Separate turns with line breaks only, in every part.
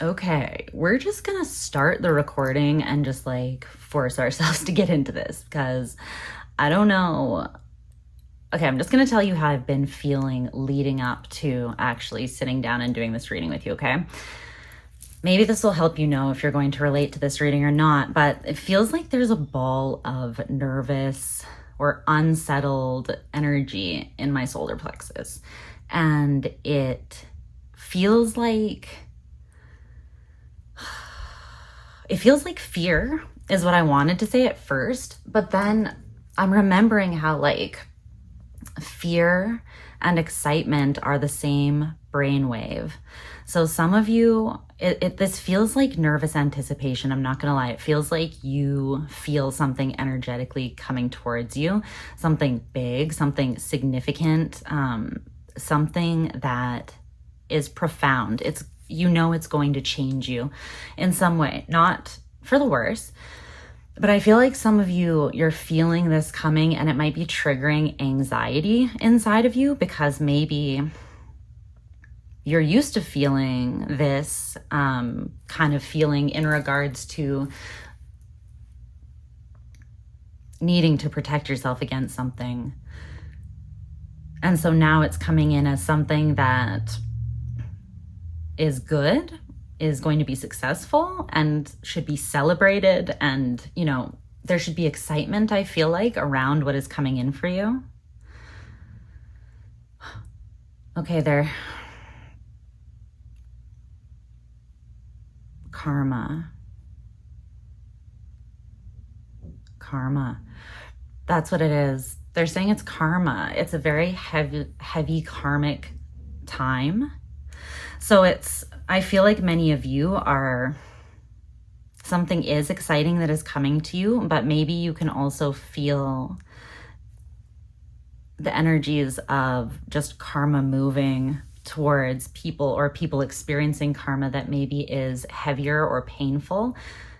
Okay, we're just gonna start the recording and just like force ourselves to get into this because I don't know. Okay, I'm just gonna tell you how I've been feeling leading up to actually sitting down and doing this reading with you, okay? Maybe this will help you know if you're going to relate to this reading or not, but it feels like there's a ball of nervous or unsettled energy in my solar plexus. And it feels like fear is what I wanted to say at first, but then I'm remembering how like fear and excitement are the same brainwave. So some of you, this feels like nervous anticipation. I'm not gonna lie. It feels like you feel something energetically coming towards you, something big, something significant, something that is profound. It's going to change you in some way, not for the worse, but I feel like some of you, you're feeling this coming and it might be triggering anxiety inside of you because maybe you're used to feeling this kind of feeling in regards to needing to protect yourself against something. And so now it's coming in as something that is good, is going to be successful and should be celebrated. And, you know, there should be excitement, I feel like, around what is coming in for you. Okay, there. Karma. That's what it is. They're saying it's karma. It's a very heavy karmic time. So I feel like many of you something is exciting that is coming to you, but maybe you can also feel the energies of just karma moving towards people or people experiencing karma that maybe is heavier or painful,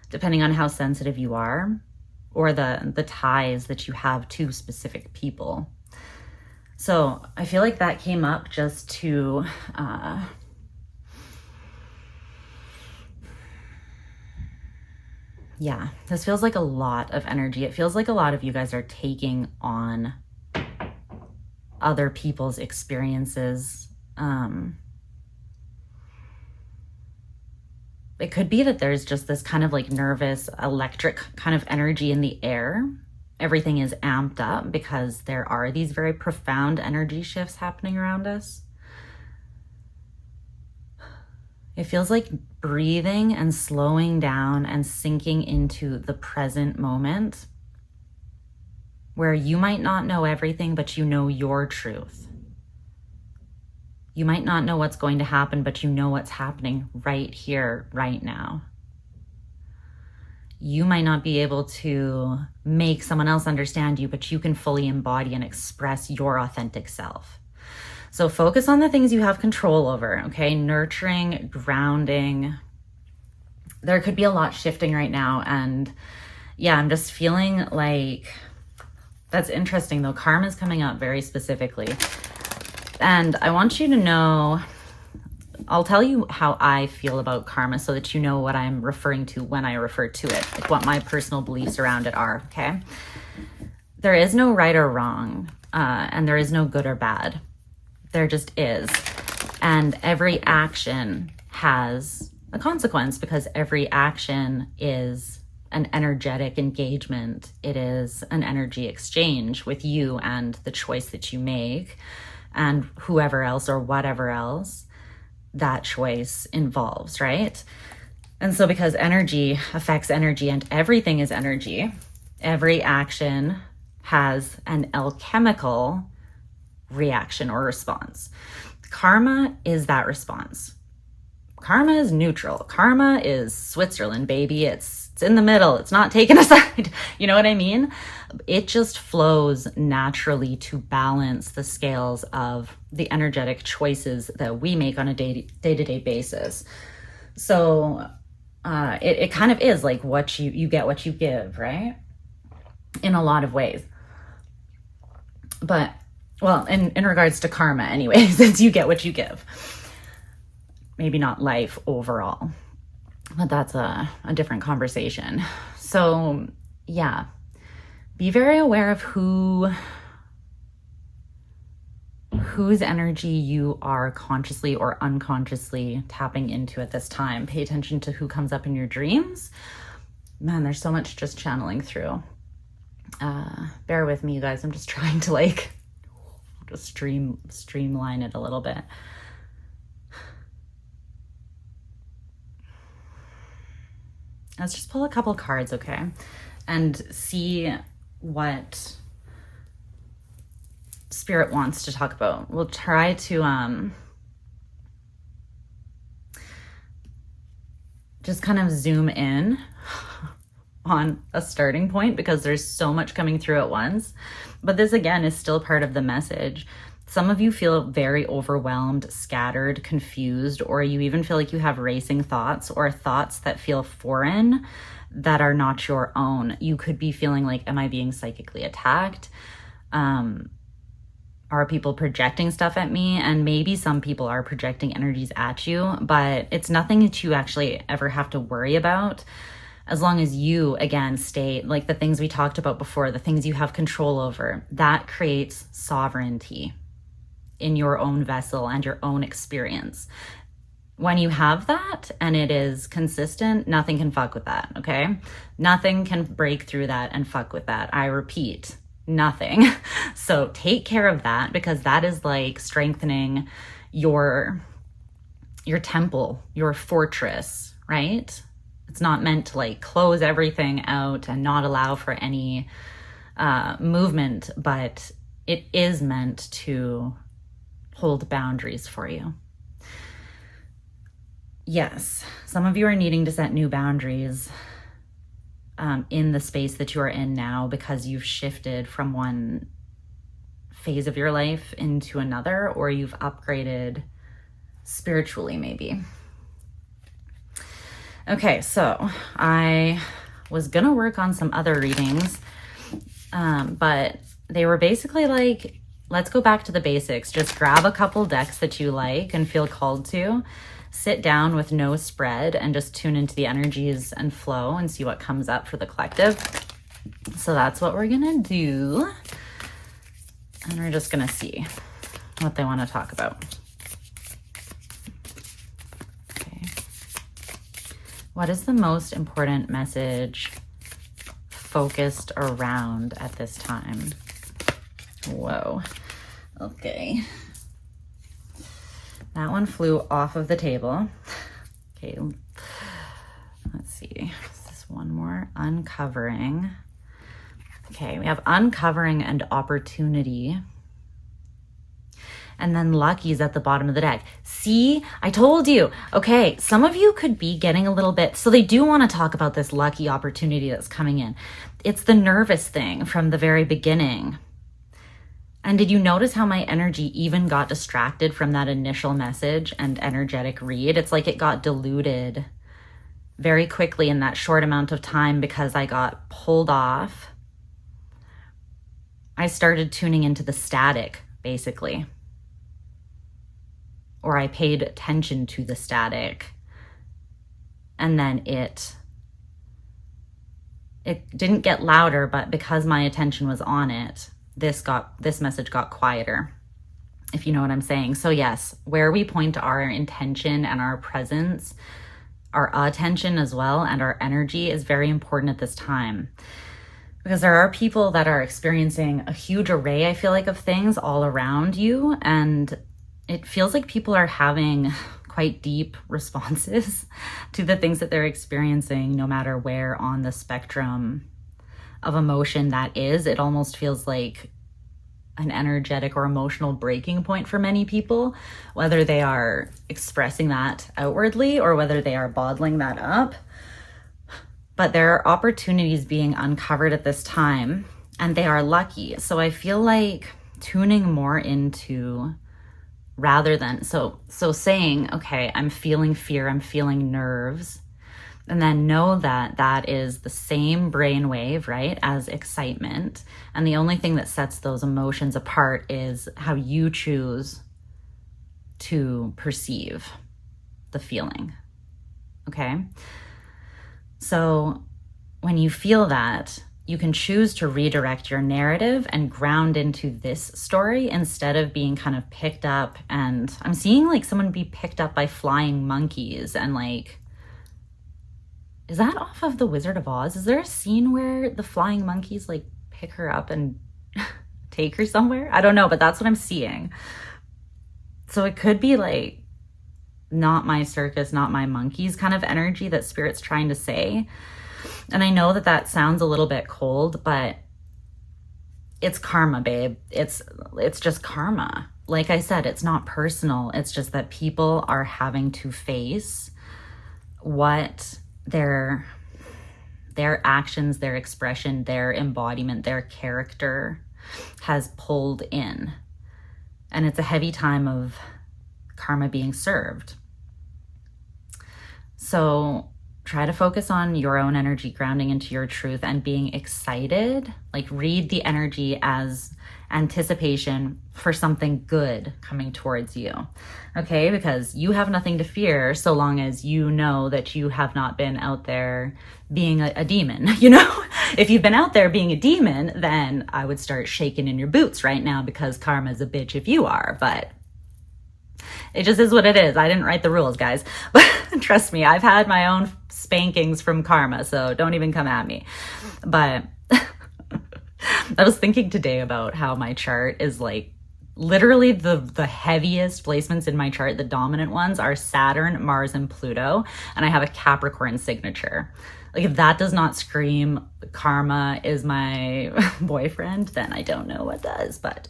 depending on how sensitive you are or the ties that you have to specific people. So I feel like that came up just to yeah, this feels like a lot of energy. It feels like a lot of you guys are taking on other people's experiences. It could be that there's just this kind of like nervous, electric kind of energy in the air. Everything is amped up because there are these very profound energy shifts happening around us. It feels like breathing and slowing down and sinking into the present moment where you might not know everything, but you know your truth. You might not know what's going to happen, but you know what's happening right here, right now. You might not be able to make someone else understand you, but you can fully embody and express your authentic self. So focus on the things you have control over, okay? Nurturing, grounding. There could be a lot shifting right now. And yeah, I'm just feeling like, that's interesting though. Karma is coming up very specifically. And I want you to know, I'll tell you how I feel about karma so that you know what I'm referring to when I refer to it, like what my personal beliefs around it are, okay? There is no right or wrong, and there is no good or bad. There just is. And every action has a consequence because every action is an energetic engagement. It is an energy exchange with you and the choice that you make and whoever else or whatever else that choice involves, right? And so because energy affects energy and everything is energy, every action has an alchemical reaction or response. Karma is that response. Karma is neutral. Karma is Switzerland, baby. It's in the middle. It's not taken aside. You know what I mean? It just flows naturally to balance the scales of the energetic choices that we make on a day-to-day basis. So it kind of is like what you get what you give, right? In a lot of ways. But well, in regards to karma anyways, it's you get what you give. Maybe not life overall, but that's a different conversation. So yeah, be very aware of whose energy you are consciously or unconsciously tapping into at this time. Pay attention to who comes up in your dreams. Man, there's so much just channeling through. Bear with me, you guys. I'm just trying to like just streamline it a little bit. Let's just pull a couple cards, okay? And see what Spirit wants to talk about. We'll try to just kind of zoom in on a starting point because there's so much coming through at once. But this again is still part of the message. Some of you feel very overwhelmed, scattered, confused, or you even feel like you have racing thoughts or thoughts that feel foreign that are not your own. You could be feeling like, am I being psychically attacked? Are people projecting stuff at me? And maybe some people are projecting energies at you, but it's nothing that you actually ever have to worry about. As long as you, again, stay like the things we talked about before, the things you have control over, that creates sovereignty in your own vessel and your own experience. When you have that and it is consistent, nothing can fuck with that, okay? Nothing can break through that and fuck with that. I repeat, nothing. So take care of that because that is like strengthening your temple, your fortress, right? It's not meant to like close everything out and not allow for any movement, but it is meant to hold boundaries for you. Yes, some of you are needing to set new boundaries in the space that you are in now because you've shifted from one phase of your life into another, or you've upgraded spiritually maybe. Okay, so I was gonna work on some other readings, but they were basically like, let's go back to the basics. Just grab a couple decks that you like and feel called to. Sit down with no spread and just tune into the energies and flow and see what comes up for the collective. So that's what we're gonna do. And we're just gonna see what they want to talk about. Okay. What is the most important message focused around at this time? Whoa. Okay. That one flew off of the table. Okay. Let's see. Is this one more? Uncovering. Okay, we have uncovering and opportunity. And then lucky's at the bottom of the deck. See, I told you. Okay, some of you could be getting a little bit, so they do want to talk about this lucky opportunity that's coming in. It's the nervous thing from the very beginning. And did you notice how my energy even got distracted from that initial message and energetic read? It's like it got diluted very quickly in that short amount of time because I got pulled off. I started tuning into the static, basically. Or I paid attention to the static. And then it didn't get louder, but because my attention was on it, this message got quieter, if you know what I'm saying. So yes, where we point our intention and our presence, our attention as well, and our energy is very important at this time. Because there are people that are experiencing a huge array, I feel like, of things all around you. And it feels like people are having quite deep responses to the things that they're experiencing, no matter where on the spectrum of emotion that is. It almost feels like an energetic or emotional breaking point for many people, whether they are expressing that outwardly or whether they are bottling that up. But there are opportunities being uncovered at this time, and they are lucky. So I feel like tuning more into, rather than, so saying, okay, I'm feeling fear, I'm feeling nerves, and then know that that is the same brainwave, right, as excitement. And the only thing that sets those emotions apart is how you choose to perceive the feeling. okay? So when you feel that, you can choose to redirect your narrative and ground into this story instead of being kind of picked up. And I'm seeing like someone be picked up by flying monkeys and like, is that off of The Wizard of Oz? Is there a scene where the flying monkeys like pick her up and take her somewhere? I don't know, but that's what I'm seeing. So it could be like, not my circus, not my monkeys kind of energy that Spirit's trying to say. And I know that that sounds a little bit cold, but it's karma, babe. It's just karma. Like I said, it's not personal. It's just that people are having to face what their actions, their expression, their embodiment, their character has pulled in. And it's a heavy time of karma being served. So try to focus on your own energy, grounding into your truth and being excited. Like read the energy as anticipation for something good coming towards you. Okay? Because you have nothing to fear so long as you know that you have not been out there being a demon, you know? If you've been out there being a demon, then I would start shaking in your boots right now because karma's a bitch if you are, but it just is what it is. I didn't write the rules, guys. But trust me, I've had my own spankings from karma, so don't even come at me. But I was thinking today about how my chart is like literally the heaviest placements in my chart, the dominant ones are Saturn, Mars, and Pluto, and I have a Capricorn signature. Like if that does not scream karma is my boyfriend, then I don't know what does, but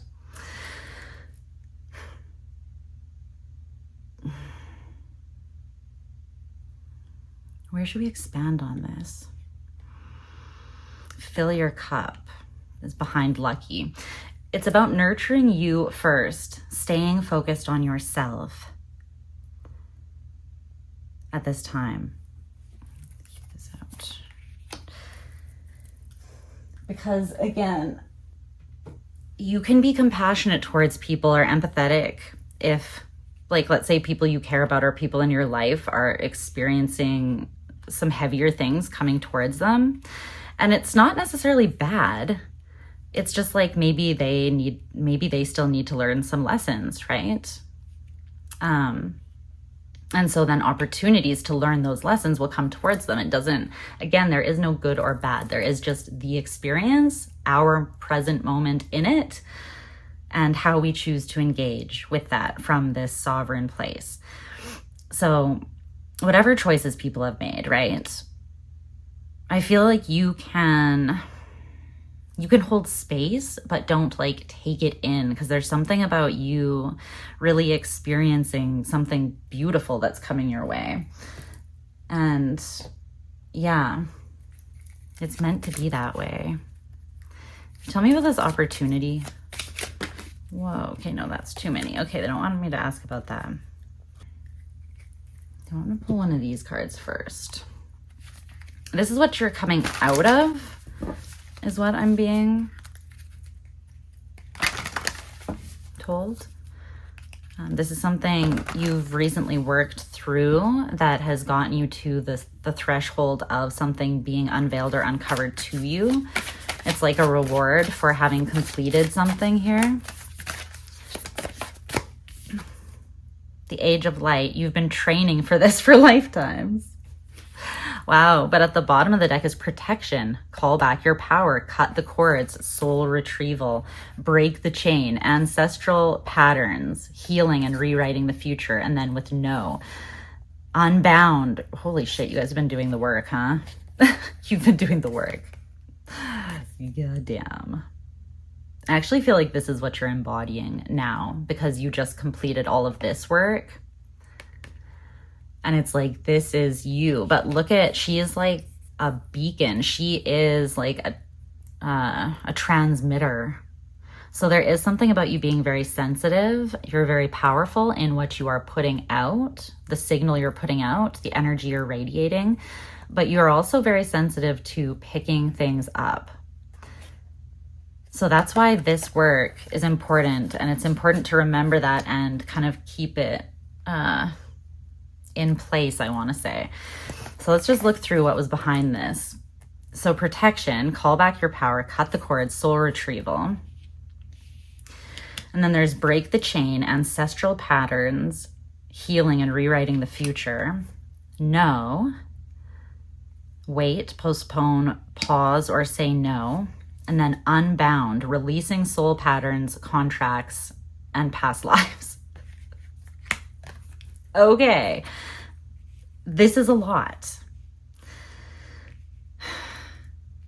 where should we expand on this? Fill your cup is behind lucky. It's about nurturing you first, staying focused on yourself at this time. Keep this out. Because again, you can be compassionate towards people or empathetic if, like, let's say people you care about or people in your life are experiencing some heavier things coming towards them. And it's not necessarily bad. It's just like maybe they still need to learn some lessons, right? And so then opportunities to learn those lessons will come towards them. It doesn't, again, there is no good or bad. There is just the experience, our present moment in it, and how we choose to engage with that from this sovereign place. So whatever choices people have made, right? I feel like you can hold space, but don't like take it in, because there's something about you really experiencing something beautiful that's coming your way. And yeah, it's meant to be that way. Tell me about this opportunity. Whoa, okay, no, that's too many. Okay, they don't want me to ask about that. I want to pull one of these cards first. This is what you're coming out of, is what I'm being told. This is something you've recently worked through that has gotten you to the threshold of something being unveiled or uncovered to you. It's like a reward for having completed something here. The Age of Light. You've been training for this for lifetimes. Wow, but at the bottom of the deck is protection. Call back your power, cut the cords, soul retrieval, break the chain, ancestral patterns, healing and rewriting the future, and then with no. Unbound. Holy shit, you guys have been doing the work, huh? You've been doing the work. Goddamn. I actually feel like this is what you're embodying now, because you just completed all of this work. And it's like, this is you. But look at, she is like a beacon. She is like a transmitter. So there is something about you being very sensitive. You're very powerful in what you are putting out, the signal you're putting out, the energy you're radiating. But you're also very sensitive to picking things up. So that's why this work is important. And it's important to remember that and kind of keep it in place, I want to say. So let's just look through what was behind this. So protection, call back your power, cut the cord, soul retrieval. And then there's break the chain, ancestral patterns, healing and rewriting the future. No. Wait, postpone, pause, or say no. And then unbound, releasing soul patterns, contracts, and past lives. Okay. This is a lot.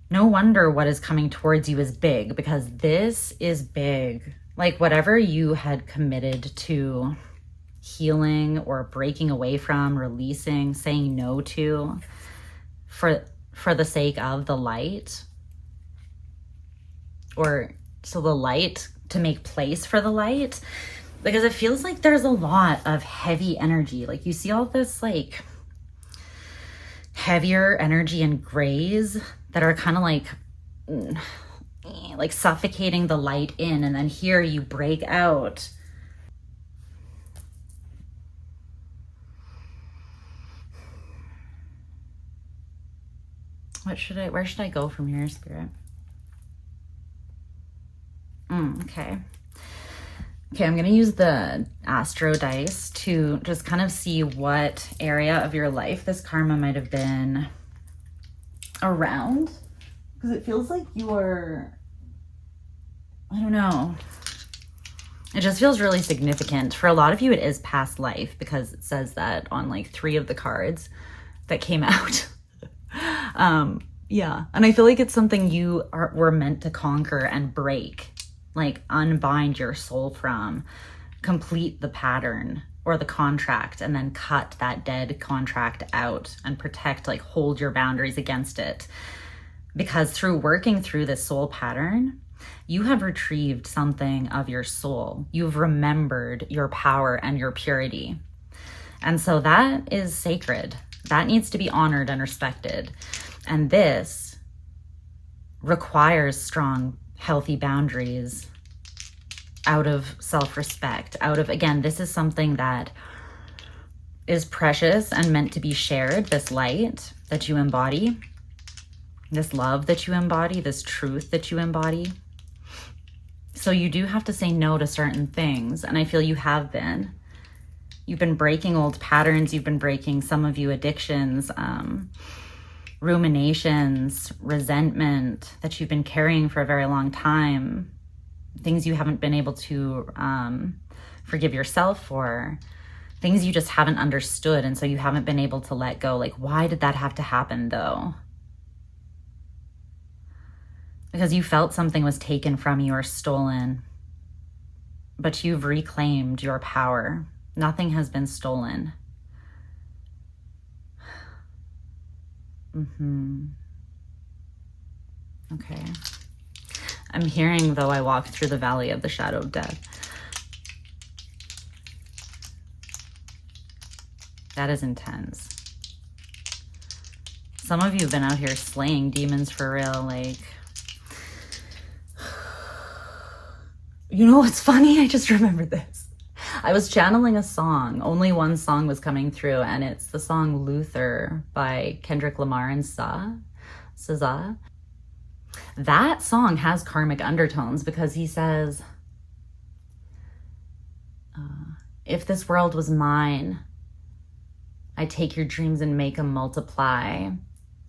No wonder what is coming towards you is big, because this is big. Like whatever you had committed to healing or breaking away from, releasing, saying no to for the sake of the light, or so the light, to make place for the light, because it feels like there's a lot of heavy energy. Like you see all this like heavier energy and grays that are kind of like suffocating the light in, and then here you break out. Where should I go from here, Spirit? Okay. Okay, I'm going to use the Astro dice to just kind of see what area of your life this karma might have been around. Because it feels like you're, I don't know. It just feels really significant. For a lot of you, it is past life, because it says that on like 3 of the cards that came out. Yeah. And I feel like it's something you were meant to conquer and break, like unbind your soul from, complete the pattern or the contract, and then cut that dead contract out and protect, like hold your boundaries against it. Because through working through this soul pattern, you have retrieved something of your soul. You've remembered your power and your purity. And so that is sacred. That needs to be honored and respected. And this requires strong, healthy boundaries out of self-respect, out of, again, this is something that is precious and meant to be shared, this light that you embody, this love that you embody, this truth that you embody. So you do have to say no to certain things. And I feel you have been. You've been breaking old patterns. You've been breaking, some of you, addictions, ruminations, resentment that you've been carrying for a very long time, things you haven't been able to forgive yourself for, things you just haven't understood. And so you haven't been able to let go. Like, why did that have to happen though? Because you felt something was taken from you or stolen, but you've reclaimed your power. Nothing has been stolen. Okay. I'm hearing, though I walk through the valley of the shadow of death. That is intense. Some of you have been out here slaying demons for real. Like, you know what's funny? I just remembered this. I was channeling a song. Only one song was coming through, and it's the song Luther by Kendrick Lamar and SZA. That song has karmic undertones, because he says, if this world was mine, I take your dreams and make them multiply.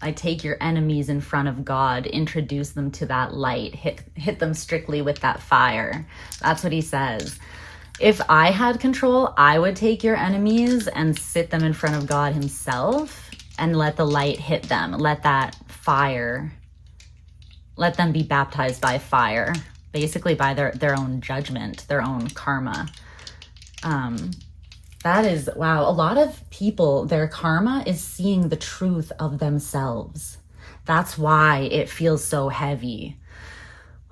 I take your enemies in front of God, introduce them to that light, hit them strictly with that fire. That's what he says. If I had control, I would take your enemies and sit them in front of God himself and let the light hit them. Let that fire, let them be baptized by fire, basically by their own judgment, their own karma. That is, wow, a lot of people, their karma is seeing the truth of themselves. That's why it feels so heavy.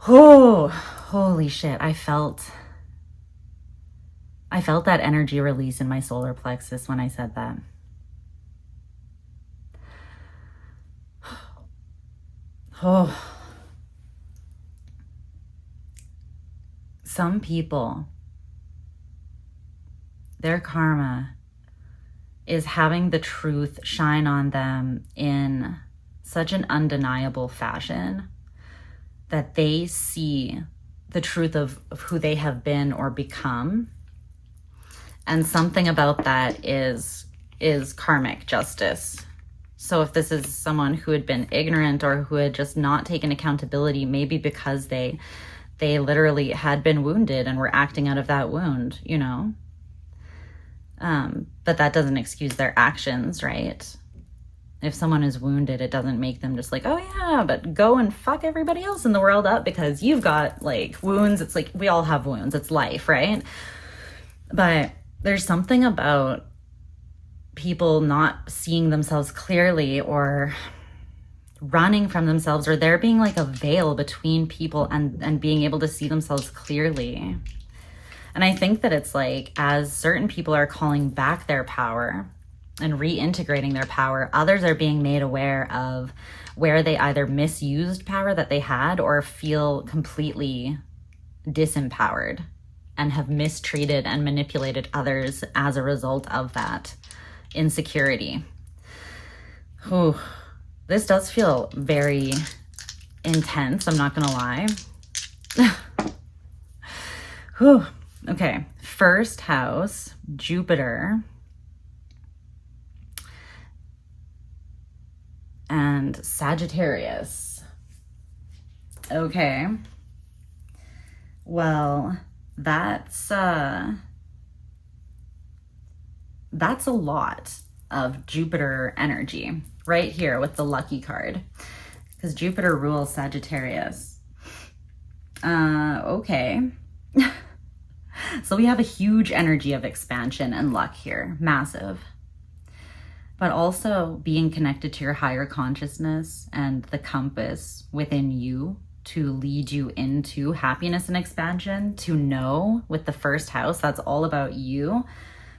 Oh, holy shit. I felt that energy release in my solar plexus when I said that. Oh. Some people, their karma is having the truth shine on them in such an undeniable fashion that they see the truth of who they have been or become. And something about that is karmic justice. So if this is someone who had been ignorant or who had just not taken accountability, maybe because they literally had been wounded and were acting out of that wound, you know? But that doesn't excuse their actions, right? If someone is wounded, it doesn't make them just like, oh yeah, but go and fuck everybody else in the world up because you've got like wounds. It's like, we all have wounds. It's life, right? But there's something about people not seeing themselves clearly or running from themselves, or there being like a veil between people and being able to see themselves clearly. And I think that it's like, as certain people are calling back their power and reintegrating their power, others are being made aware of where they either misused power that they had or feel completely disempowered and have mistreated and manipulated others as a result of that insecurity. Whew. This does feel very intense, I'm not gonna lie. Whew. Okay, first house, Jupiter and Sagittarius. Okay, well, that's a lot of Jupiter energy right here with the lucky card, because Jupiter rules Sagittarius. Okay. So we have a huge energy of expansion and luck here, massive. But also being connected to your higher consciousness and the compass within you to lead you into happiness and expansion, to know with the first house, that's all about you,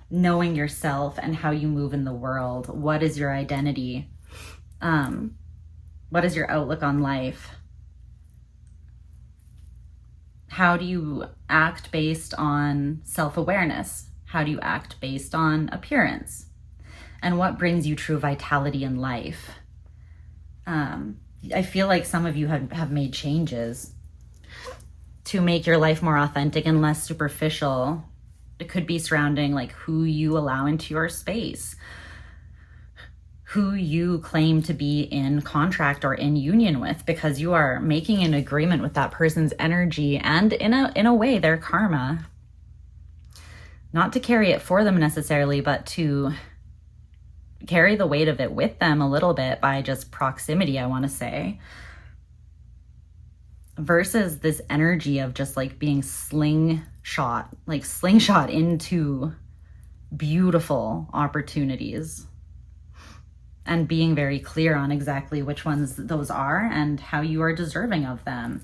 knowing yourself and how you move in the world. What is your identity? What is your outlook on life? How do you act based on self-awareness? How do you act based on appearance? And what brings you true vitality in life? I feel like some of you have made changes to make your life more authentic and less superficial. It could be surrounding like who you allow into your space, who you claim to be in contract or in union with, because you are making an agreement with that person's energy and in a way their karma. Not to carry it for them necessarily, but to carry the weight of it with them a little bit by just proximity, I want to say. Versus this energy of just like being slingshot into beautiful opportunities and being very clear on exactly which ones those are and how you are deserving of them,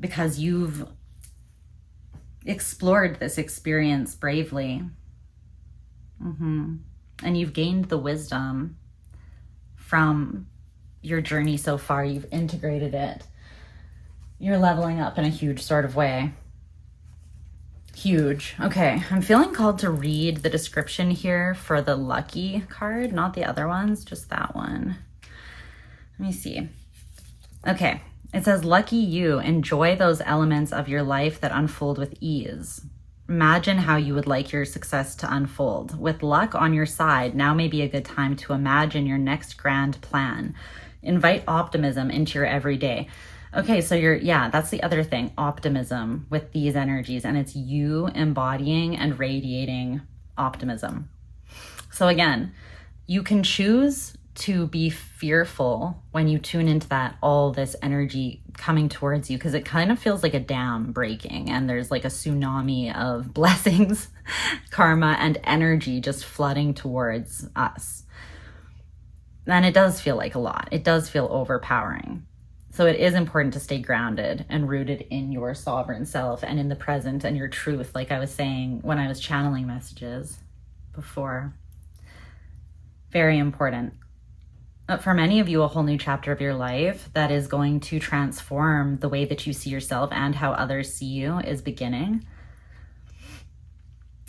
because you've explored this experience bravely. And you've gained the wisdom from your journey so far. You've integrated it. You're leveling up in a huge sort of way. Huge. Okay, I'm feeling called to read the description here for the lucky card, not the other ones, just that one. Let me see. Okay, it says, lucky you, enjoy those elements of your life that unfold with ease. Imagine how you would like your success to unfold. With luck on your side, now may be a good time to imagine your next grand plan. Invite optimism into your everyday. Okay, so that's the other thing, optimism with these energies, and it's you embodying and radiating optimism. So again, you can choose to be fearful when you tune into that, all this energy coming towards you, because it kind of feels like a dam breaking and there's like a tsunami of blessings, karma, and energy just flooding towards us. And it does feel like a lot. It does feel overpowering. So it is important to stay grounded and rooted in your sovereign self and in the present and your truth, like I was saying when I was channeling messages before. Very important. For many of you, a whole new chapter of your life that is going to transform the way that you see yourself and how others see you is beginning.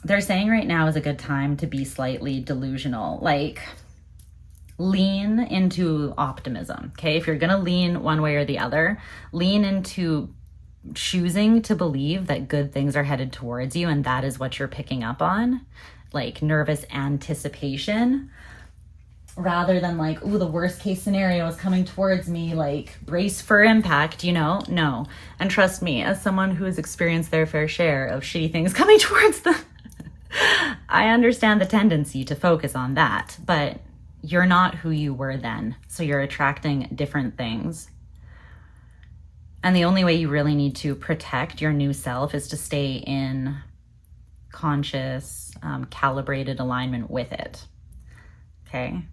they're saying right now is a good time to be slightly delusional. Like, lean into optimism, okay? If you're gonna lean one way or the other, lean into choosing to believe that good things are headed towards you, and that is what you're picking up on, like nervous anticipation, rather than like, ooh, the worst case scenario is coming towards me, like brace for impact, you know? No. And trust me, as someone who has experienced their fair share of shitty things coming towards them, I understand the tendency to focus on that, but you're not who you were then. So you're attracting different things. And the only way you really need to protect your new self is to stay in conscious, calibrated alignment with it. Okay?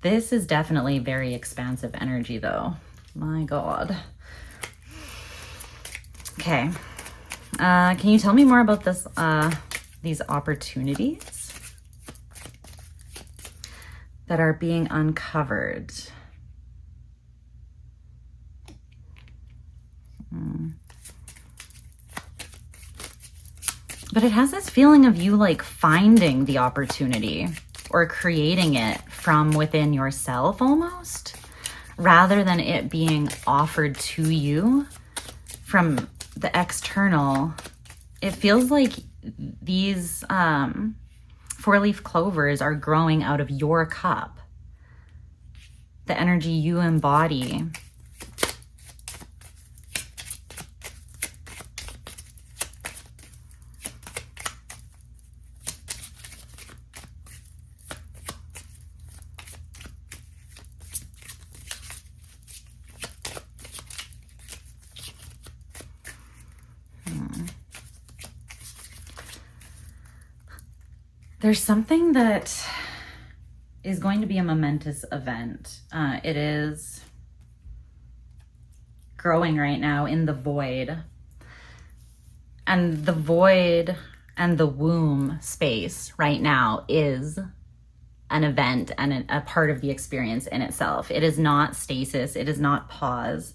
This is definitely very expansive energy, though. My God. Okay. Can you tell me more about this? These opportunities that are being uncovered? But it has this feeling of you like finding the opportunity or creating it from within yourself almost, rather than it being offered to you from the external. It feels like these 4-leaf clovers are growing out of your cup, the energy you embody. There's something that is going to be a momentous event. It is growing right now in the void. And the void and the womb space right now is an event and a part of the experience in itself. It is not stasis. It is not pause.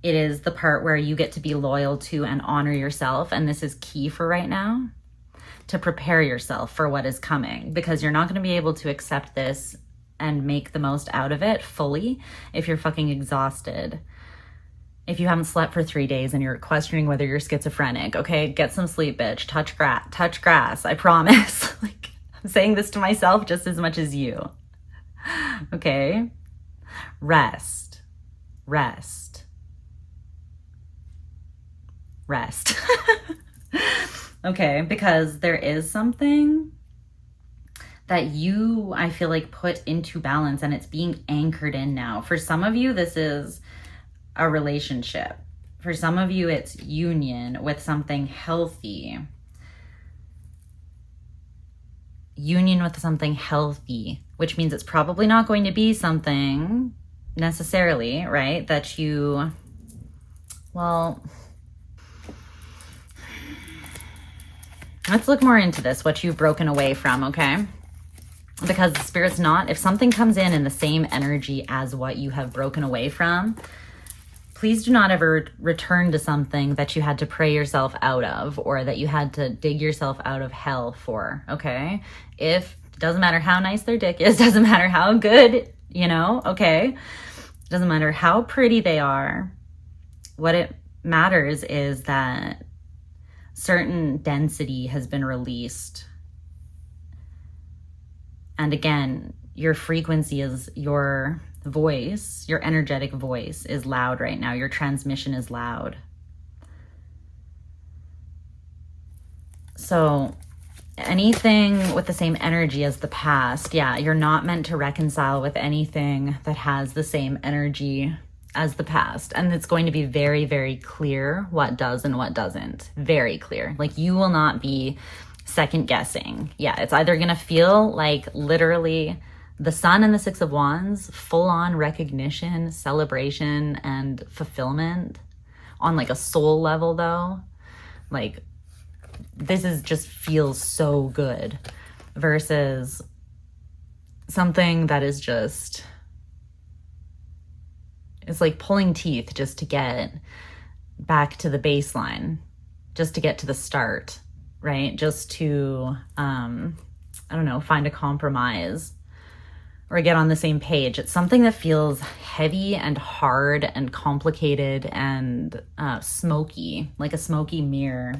It is the part where you get to be loyal to and honor yourself. And this is key for right now, to prepare yourself for what is coming, because you're not going to be able to accept this and make the most out of it fully if you're fucking exhausted. If you haven't slept for 3 days and you're questioning whether you're schizophrenic, okay, get some sleep, bitch. Touch grass. I promise. Like, I'm saying this to myself just as much as you. Okay? Rest. Okay, because there is something that you, I feel like, put into balance and it's being anchored in now. For some of you, this is a relationship. For some of you, it's union with something healthy. Union with something healthy, which means it's probably not going to be something necessarily, right, that you, well, let's look more into this, what you've broken away from, okay? Because the Spirit's not, if something comes in the same energy as what you have broken away from, please do not ever return to something that you had to pray yourself out of or that you had to dig yourself out of hell for, okay? If, doesn't matter how nice their dick is, doesn't matter how good, you know, okay? Doesn't matter how pretty they are. What it matters is that certain density has been released. And again, your frequency is your voice, your energetic voice is loud right now. Your transmission is loud. So anything with the same energy as the past, yeah, you're not meant to reconcile with anything that has the same energy as the past. And it's going to be very, very clear what does and what doesn't. Very clear. Like, you will not be second guessing. Yeah, it's either going to feel like literally the Sun and the Six of Wands, full on recognition, celebration, and fulfillment on like a soul level though. Like, this is just feels so good versus something that is just, it's like pulling teeth just to get back to the baseline, just to get to the start, right? Just to, I don't know, find a compromise or get on the same page. It's something that feels heavy and hard and complicated and smoky, like a smoky mirror.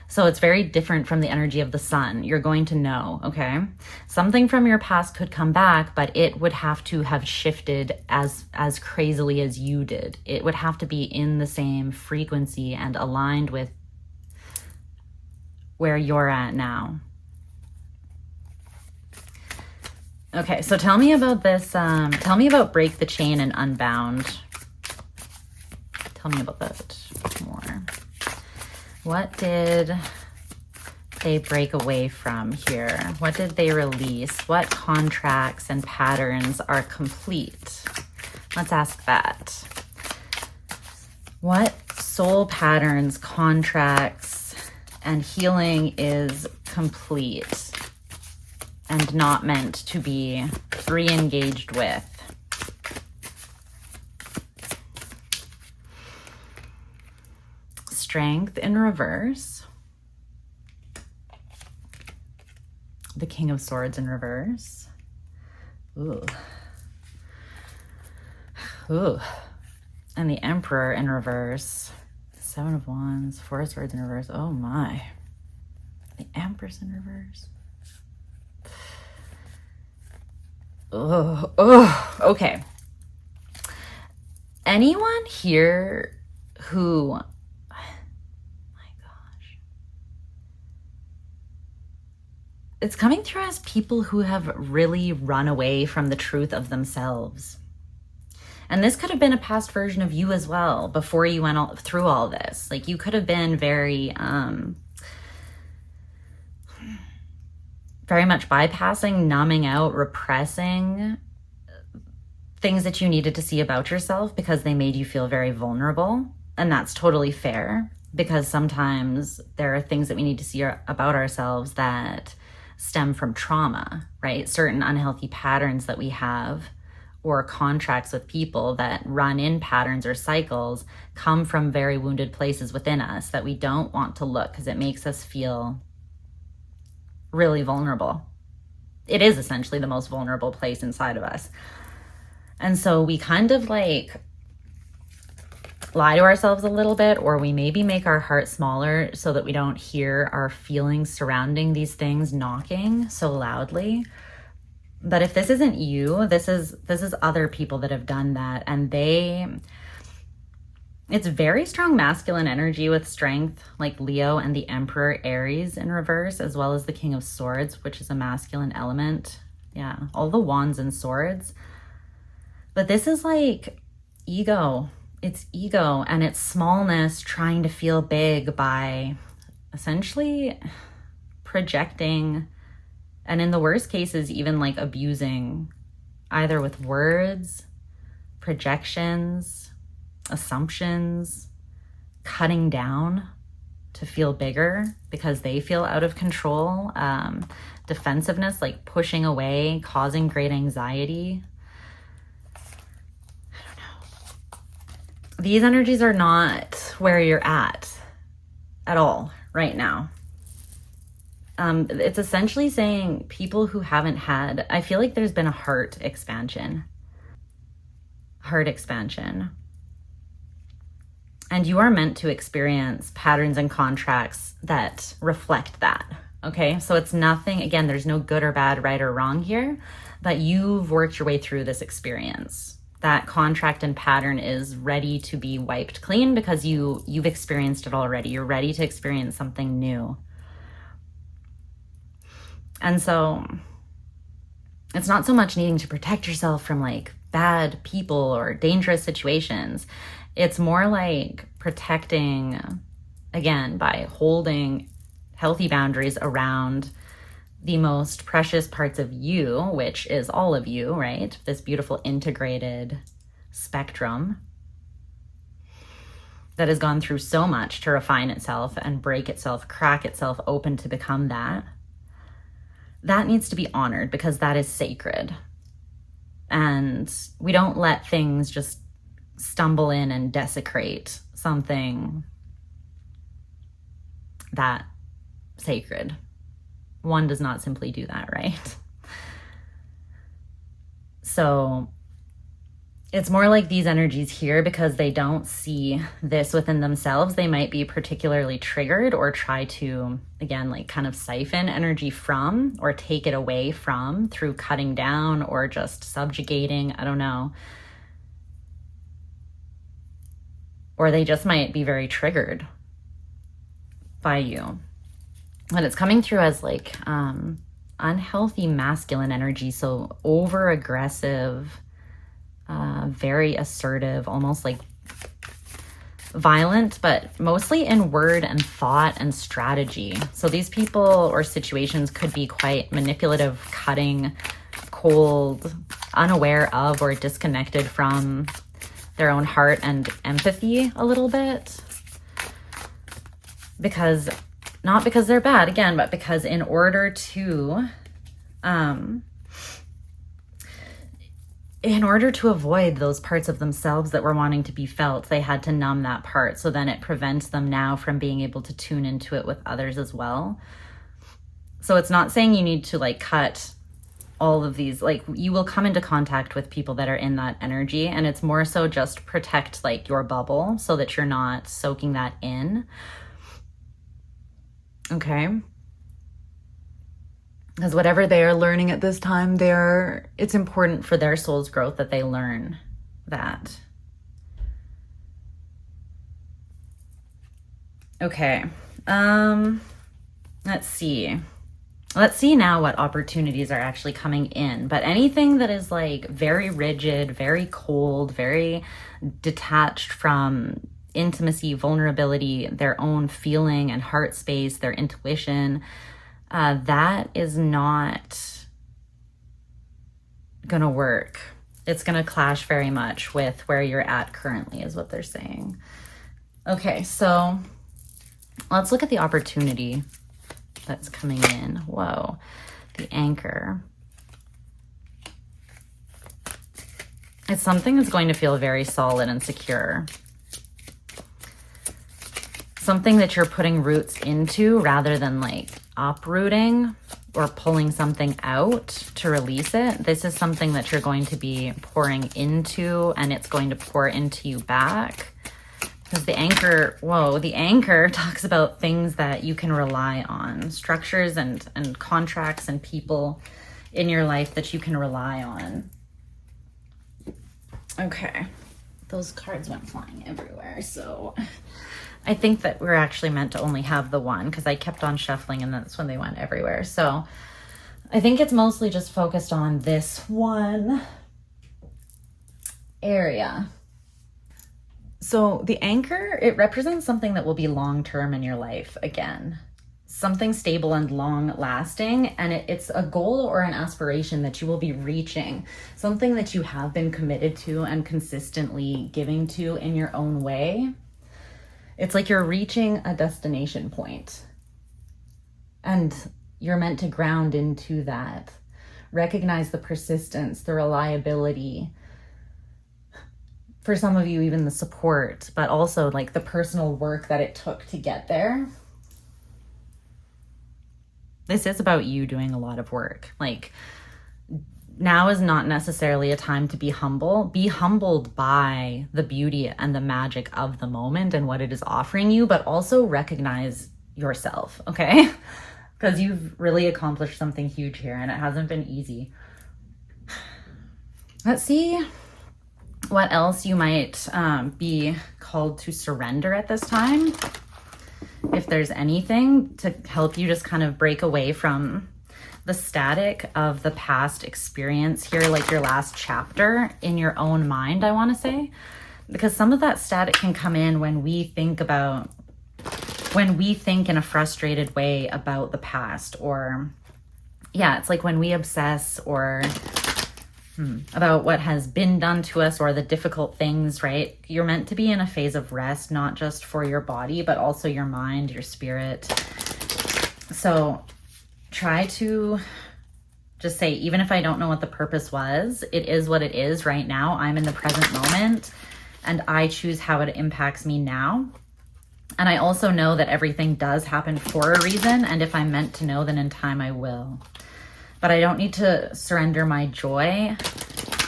So it's very different from the energy of the sun. You're going to know, okay? Something from your past could come back, but it would have to have shifted as crazily as you did. It would have to be in the same frequency and aligned with where you're at now. Okay, so tell me about this. Tell me about Break the Chain and Unbound. Tell me about that more. What did they break away from here? What did they release? What contracts and patterns are complete? Let's ask that. What soul patterns, contracts, and healing is complete and not meant to be re-engaged with? Strength in reverse. The King of Swords in reverse. Ooh. Ooh. And the Emperor in reverse. Seven of Wands, Four of Swords in reverse. Oh my. The Empress in reverse. Oh, okay. Anyone here who, it's coming through as people who have really run away from the truth of themselves. And this could have been a past version of you as well before you went through all this. Like, you could have been very much bypassing, numbing out, repressing things that you needed to see about yourself because they made you feel very vulnerable. And that's totally fair, because sometimes there are things that we need to see about ourselves that stem from trauma, right? Certain unhealthy patterns that we have, or contracts with people that run in patterns or cycles, come from very wounded places within us that we don't want to look because it makes us feel really vulnerable. It is essentially the most vulnerable place inside of us. And so we kind of like lie to ourselves a little bit, or we maybe make our heart smaller so that we don't hear our feelings surrounding these things knocking so loudly. But if this isn't you, this is other people that have done that, and it's very strong masculine energy with strength, like Leo and the Emperor Aries in reverse, as well as the King of Swords, which is a masculine element. Yeah, all the wands and swords. But this is like ego. It's ego and it's smallness trying to feel big by essentially projecting, and in the worst cases, even like abusing, either with words, projections, assumptions, cutting down to feel bigger because they feel out of control, defensiveness, like pushing away, causing great anxiety. These energies are not where you're at all right now. It's essentially saying people who haven't had, I feel like there's been a heart expansion. And you are meant to experience patterns and contracts that reflect that, okay? So it's nothing, again, there's no good or bad, right or wrong here, but you've worked your way through this experience. That contract and pattern is ready to be wiped clean because you've experienced it already. You're ready to experience something new. And so it's not so much needing to protect yourself from like bad people or dangerous situations. It's more like protecting, again, by holding healthy boundaries around the most precious parts of you, which is all of you, right? This beautiful integrated spectrum that has gone through so much to refine itself and break itself, crack itself open to become that. That needs to be honored because that is sacred. And we don't let things just stumble in and desecrate something that sacred. One does not simply do that, right? So it's more like these energies here, because they don't see this within themselves, they might be particularly triggered or try to, again, like kind of siphon energy from or take it away from through cutting down or just subjugating. I don't know. Or they just might be very triggered by you. And it's coming through as like unhealthy masculine energy. So over aggressive, very assertive, almost like violent, but mostly in word and thought and strategy. So these people or situations could be quite manipulative, cutting, cold, unaware of or disconnected from their own heart and empathy a little bit. Because, not because they're bad, again, but because in order to avoid those parts of themselves that were wanting to be felt, they had to numb that part. So then it prevents them now from being able to tune into it with others as well. So it's not saying you need to like cut all of these, like you will come into contact with people that are in that energy, and it's more so just protect like your bubble so that you're not soaking that in. Okay. Because whatever they are learning at this time, it's important for their soul's growth that they learn that. Okay. Let's see. Let's see now what opportunities are actually coming in. But anything that is like very rigid, very cold, very detached from intimacy, vulnerability, their own feeling and heart space, their intuition, that is not gonna work. It's gonna clash very much with where you're at currently, is what they're saying. Okay, so let's look at the opportunity that's coming in. Whoa, the anchor. It's something that's going to feel very solid and secure. Something that you're putting roots into rather than like uprooting or pulling something out to release it. This is something that you're going to be pouring into, and it's going to pour into you back. Because the anchor, the anchor talks about things that you can rely on, structures and contracts and people in your life that you can rely on. Okay, those cards went flying everywhere, so I think that we're actually meant to only have the one, because I kept on shuffling and that's when they went everywhere. So I think it's mostly just focused on this one area. So the anchor, it represents something that will be long-term in your life again. Something stable and long-lasting, and it's a goal or an aspiration that you will be reaching. Something that you have been committed to and consistently giving to in your own way. It's like you're reaching a destination point, and you're meant to ground into that. Recognize the persistence, the reliability. For some of you, even the support, but also like the personal work that it took to get there. This is about you doing a lot of work. Like, now is not necessarily a time to be humble. Be humbled by the beauty and the magic of the moment and what it is offering you, but also recognize yourself, okay? Because you've really accomplished something huge here, and it hasn't been easy. Let's see what else you might be called to surrender at this time. If there's anything to help you just kind of break away from the static of the past experience here, like your last chapter in your own mind, I want to say. Because some of that static can come in when we think in a frustrated way about the past, or it's like when we obsess or about what has been done to us or the difficult things, right? You're meant to be in a phase of rest, not just for your body, but also your mind, your spirit. So try to just say, even if I don't know what the purpose was, it is what it is right now. I'm in the present moment and I choose how it impacts me now. And I also know that everything does happen for a reason. And if I'm meant to know, then in time I will. But I don't need to surrender my joy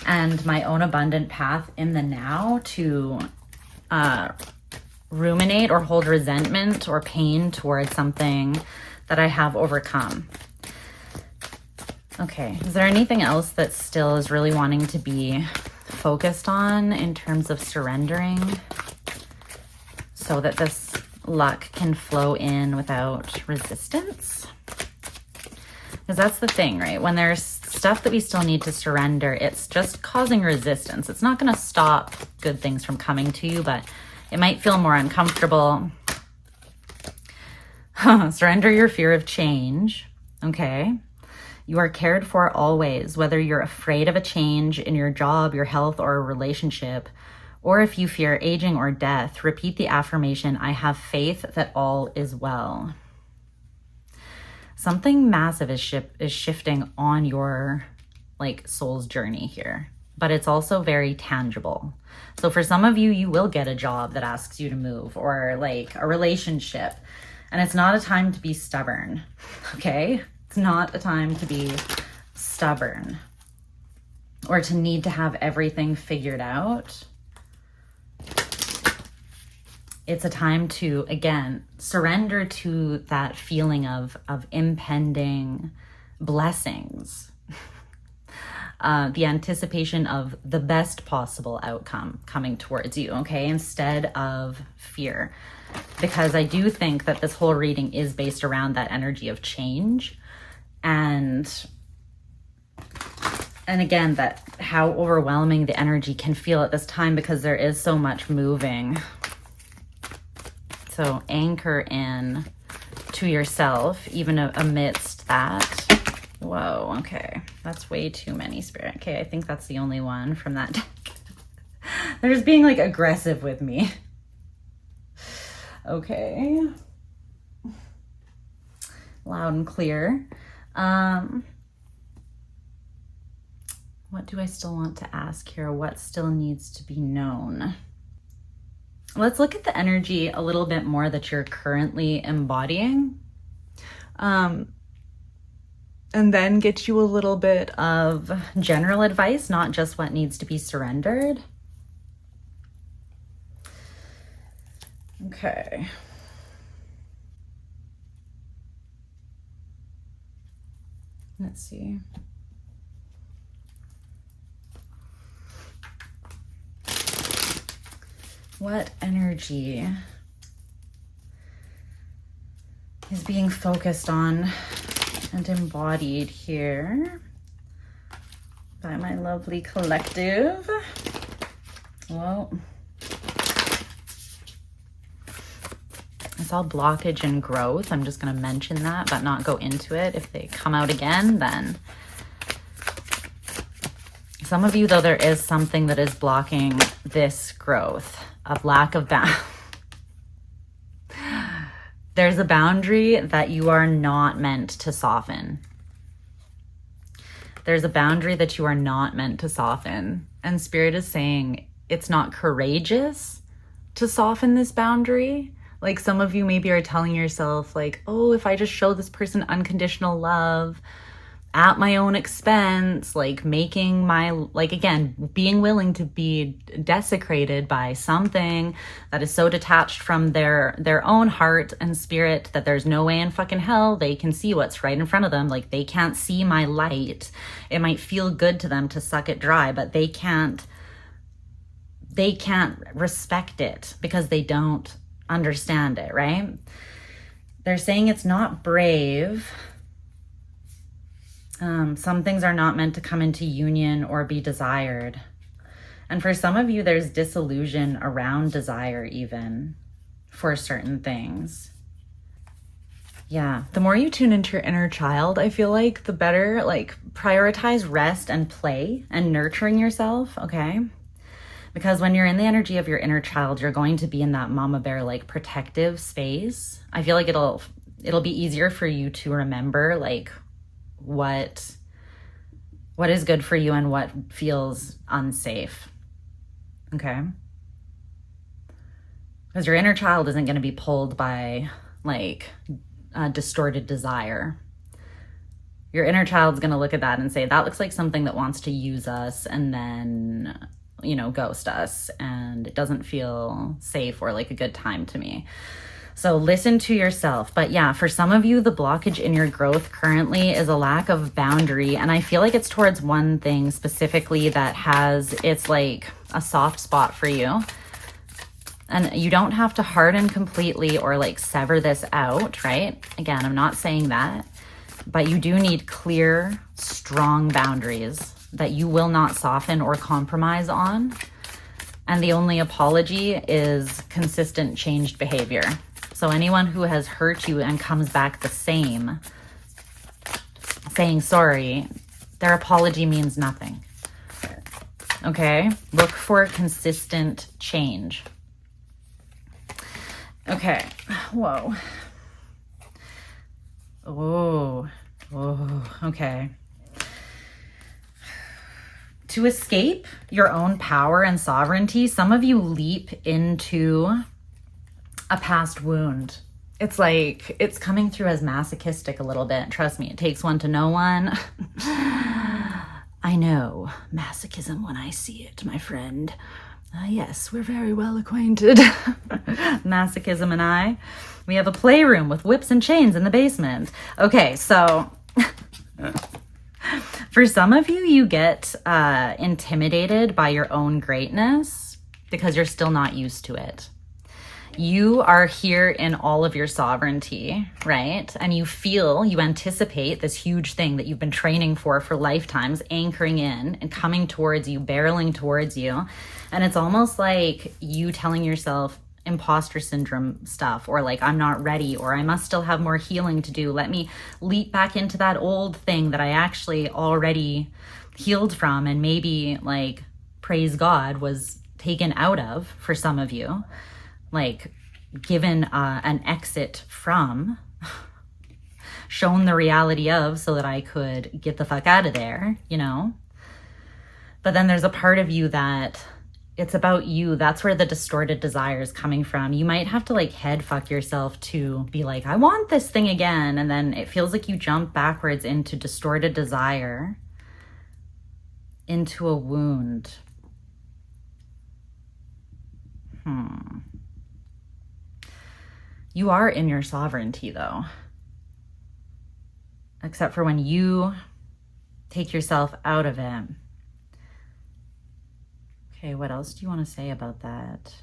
and my own abundant path in the now to ruminate or hold resentment or pain towards something that I have overcome. Okay, is there anything else that still is really wanting to be focused on in terms of surrendering so that this luck can flow in without resistance? Because that's the thing, right? When there's stuff that we still need to surrender, it's just causing resistance. It's not going to stop good things from coming to you, but it might feel more uncomfortable. Surrender your fear of change, okay? You are cared for always, whether you're afraid of a change in your job, your health, or a relationship, or if you fear aging or death. Repeat the affirmation, I have faith that all is well. Something massive is shifting on your soul's journey here, but it's also very tangible. So for some of you, you will get a job that asks you to move, or a relationship, and it's not a time to be stubborn, okay? It's not a time to be stubborn or to need to have everything figured out. It's a time to, again, surrender to that feeling of impending blessings, the anticipation of the best possible outcome coming towards you, okay, instead of fear. Because I do think that this whole reading is based around that energy of change. And again, that how overwhelming the energy can feel at this time because there is so much moving. So anchor in to yourself, even amidst that. Whoa, okay. That's way too many, Spirit. Okay, I think that's the only one from that deck. They're just being aggressive with me. Okay. Loud and clear. What do I still want to ask here? What still needs to be known? Let's look at the energy a little bit more that you're currently embodying. And then get you a little bit of general advice, not just what needs to be surrendered. Okay. Let's see. What energy is being focused on and embodied here by my lovely collective? Well, I saw blockage and growth. I'm just going to mention that, but not go into it. If they come out again, then some of you, though, there is something that is blocking this growth, a lack of balance. There's a boundary that you are not meant to soften. There's a boundary that you are not meant to soften. And Spirit is saying it's not courageous to soften this boundary. Some of you maybe are telling yourself oh, if I just show this person unconditional love at my own expense, making my, again, being willing to be desecrated by something that is so detached from their own heart and spirit that there's no way in fucking hell they can see what's right in front of them. They can't see my light. It might feel good to them to suck it dry, but they can't respect it because they don't understand it, right? They're saying it's not brave. Some things are not meant to come into union or be desired. And for some of you, there's disillusion around desire even for certain things. Yeah, the more you tune into your inner child, I feel the better, prioritize rest and play and nurturing yourself, okay? Because when you're in the energy of your inner child, you're going to be in that mama bear, protective space. I feel it'll be easier for you to remember, what is good for you and what feels unsafe. Okay. Because your inner child isn't going to be pulled by like a distorted desire. Your inner child's going to look at that and say, that looks like something that wants to use us and then, you know, ghost us. And it doesn't feel safe or like a good time to me. So listen to yourself. But yeah, for some of you, the blockage in your growth currently is a lack of boundary. And I feel like it's towards one thing specifically that it's like a soft spot for you. And you don't have to harden completely or like sever this out, right? Again, I'm not saying that. But you do need clear, strong boundaries that you will not soften or compromise on. And the only apology is consistent changed behavior. So anyone who has hurt you and comes back the same, saying sorry, their apology means nothing. Okay? Look for consistent change. Okay. Whoa. Oh, okay. To escape your own power and sovereignty, some of you leap into a past wound. It's like, it's coming through as masochistic a little bit. Trust me, it takes one to know one. I know masochism when I see it, my friend. Yes, we're very well acquainted. Masochism and I. We have a playroom with whips and chains in the basement. Okay, so for some of you, you get intimidated by your own greatness because you're still not used to it. You are here in all of your sovereignty, right? And you anticipate this huge thing that you've been training for lifetimes, anchoring in and coming towards you, barreling towards you. And it's almost like you telling yourself imposter syndrome stuff, or like, I'm not ready, or I must still have more healing to do. Let me leap back into that old thing that I actually already healed from and maybe, like, praise God, was taken out of for some of you. Like, given an exit from, shown the reality of, so that I could get the fuck out of there, you know? But then there's a part of you that it's about you. That's where the distorted desire is coming from. You might have to like head fuck yourself to be like, I want this thing again. And then it feels like you jump backwards into distorted desire, into a wound. You are in your sovereignty though. Except for when you take yourself out of it. Okay, what else do you want to say about that?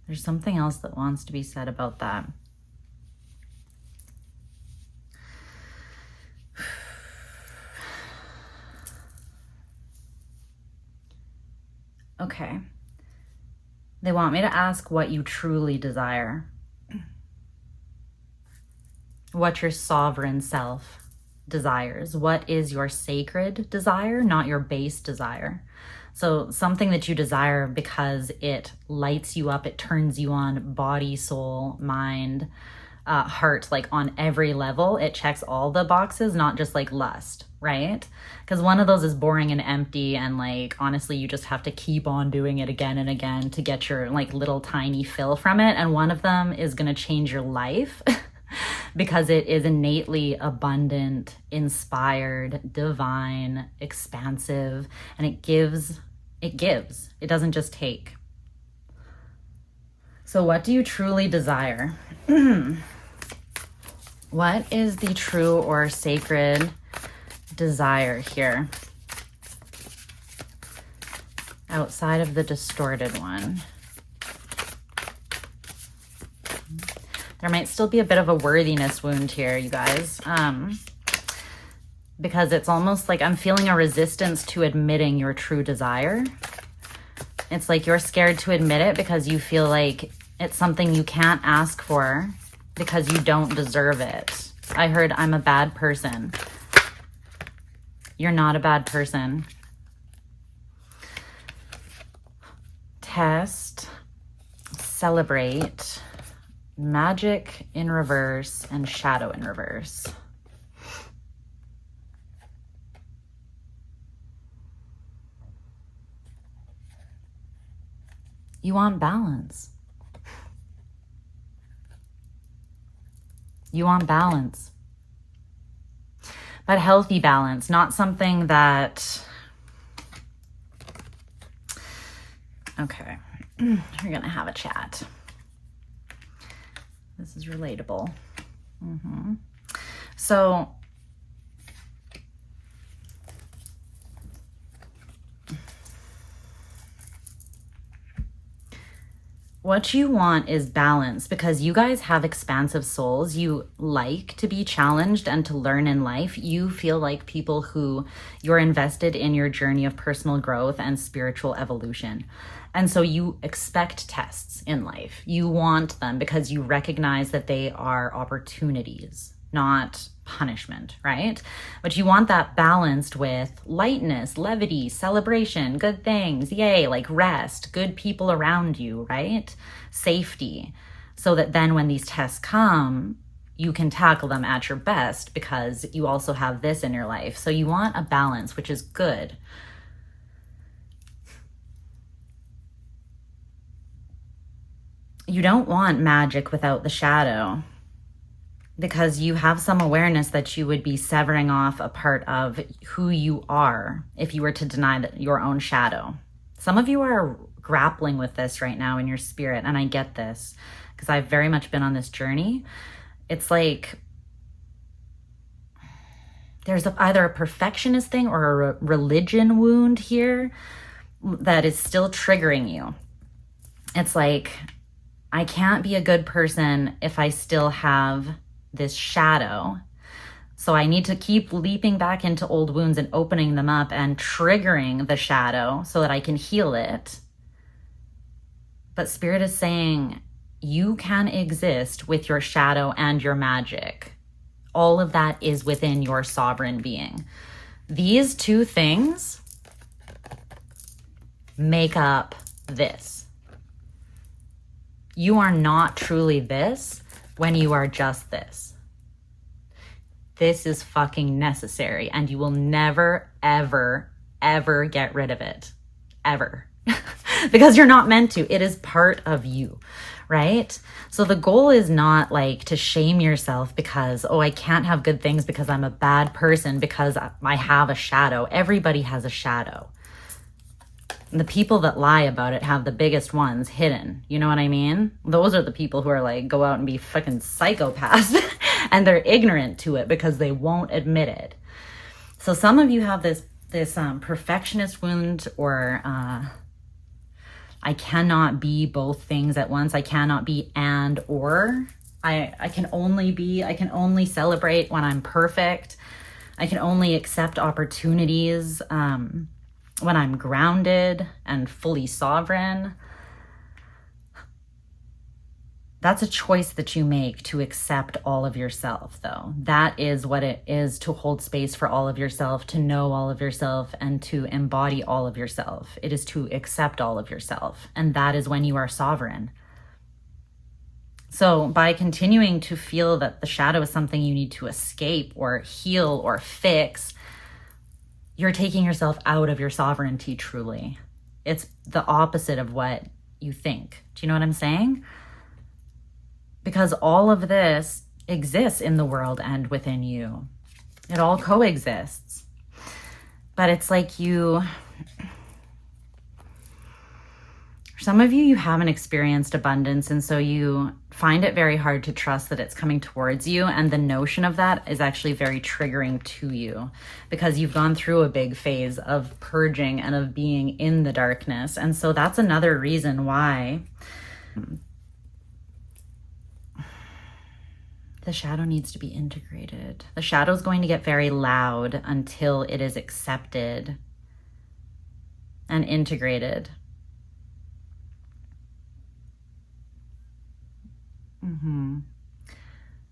There's something else that wants to be said about that. Okay. They want me to ask what you truly desire. What your sovereign self desires. What is your sacred desire, not your base desire? So something that you desire because it lights you up, it turns you on, body, soul, mind, heart, like on every level. It checks all the boxes, not just like lust, right? Because one of those is boring and empty, and like honestly you just have to keep on doing it again and again to get your like little tiny fill from it. And one of them is going to change your life because it is innately abundant, inspired, divine, expansive, and it gives. It doesn't just take. So what do you truly desire? What is the true or sacred desire here? Outside of the distorted one. There might still be a bit of a worthiness wound here, you guys. Because it's almost like I'm feeling a resistance to admitting your true desire. It's like you're scared to admit it because you feel like it's something you can't ask for because you don't deserve it. I heard I'm a bad person. You're not a bad person. Test, celebrate, magic in reverse, and shadow in reverse. You want balance. You want balance. But healthy balance, not something that... Okay, we're gonna have a chat. This is relatable. So, what you want is balance, because you guys have expansive souls. You like to be challenged and to learn in life. You feel like people who you're invested in your journey of personal growth and spiritual evolution. And so you expect tests in life. You want them because you recognize that they are opportunities, not punishment, right? But you want that balanced with lightness, levity, celebration, good things, yay, like rest, good people around you, right? Safety. So that then when these tests come, you can tackle them at your best because you also have this in your life. So you want a balance, which is good. You don't want magic without the shadow, because you have some awareness that you would be severing off a part of who you are if you were to deny your own shadow. Some of you are grappling with this right now in your spirit, and I get this because I've very much been on this journey. It's like there's either a perfectionist thing or a religion wound here that is still triggering you. It's like, I can't be a good person if I still have this shadow. So I need to keep leaping back into old wounds and opening them up and triggering the shadow so that I can heal it. But Spirit is saying you can exist with your shadow and your magic. All of that is within your sovereign being. These two things make up this. You are not truly this when you are just this. This is fucking necessary, and you will never, ever, ever get rid of it. Ever. Because you're not meant to. It is part of you, right? So the goal is not like to shame yourself because, oh, I can't have good things because I'm a bad person because I have a shadow. Everybody has a shadow. The people that lie about it have the biggest ones hidden. You know what I mean? Those are the people who are like, go out and be fucking psychopaths and they're ignorant to it because they won't admit it. So some of you have this perfectionist wound, or I cannot be both things at once. I cannot be and or. I can only celebrate when I'm perfect. I can only accept opportunities when I'm grounded and fully sovereign. That's a choice that you make to accept all of yourself, though. That is what it is to hold space for all of yourself, to know all of yourself, and to embody all of yourself. It is to accept all of yourself. And that is when you are sovereign. So by continuing to feel that the shadow is something you need to escape or heal or fix, you're taking yourself out of your sovereignty truly. It's the opposite of what you think. Do you know what I'm saying? Because all of this exists in the world and within you. It all coexists. But it's like some of you haven't experienced abundance, and so you find it very hard to trust that it's coming towards you, and the notion of that is actually very triggering to you because you've gone through a big phase of purging and of being in the darkness. And so that's another reason why the shadow needs to be integrated. The shadow is going to get very loud until it is accepted and integrated.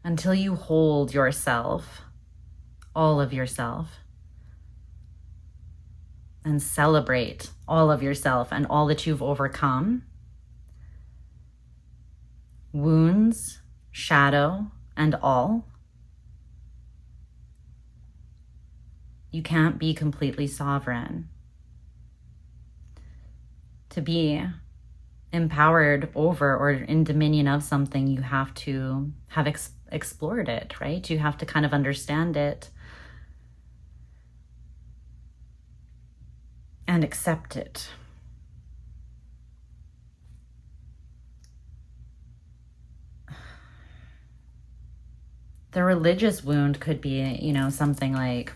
Until you hold yourself, all of yourself, and celebrate all of yourself and all that you've overcome, wounds, shadow, and all, you can't be completely sovereign. To be empowered over or in dominion of something, you have to have explored it, right? You have to kind of understand it and accept it. The religious wound could be, you know, something like,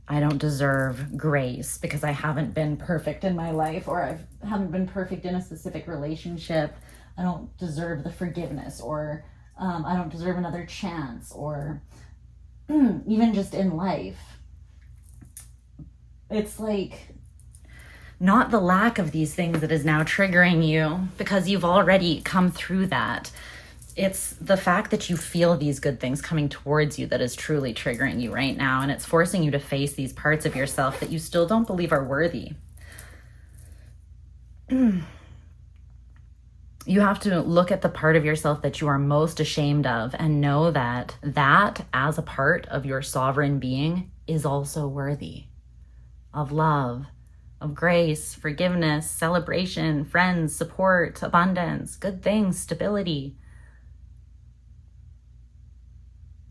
I don't deserve grace because I haven't been perfect in my life, or I haven't been perfect in a specific relationship. I don't deserve the forgiveness, or I don't deserve another chance, or even just in life. It's like not the lack of these things that is now triggering you because you've already come through that. It's the fact that you feel these good things coming towards you that is truly triggering you right now. And it's forcing you to face these parts of yourself that you still don't believe are worthy. You have to look at the part of yourself that you are most ashamed of and know that that, as a part of your sovereign being, is also worthy of love, of grace, forgiveness, celebration, friends, support, abundance, good things, stability.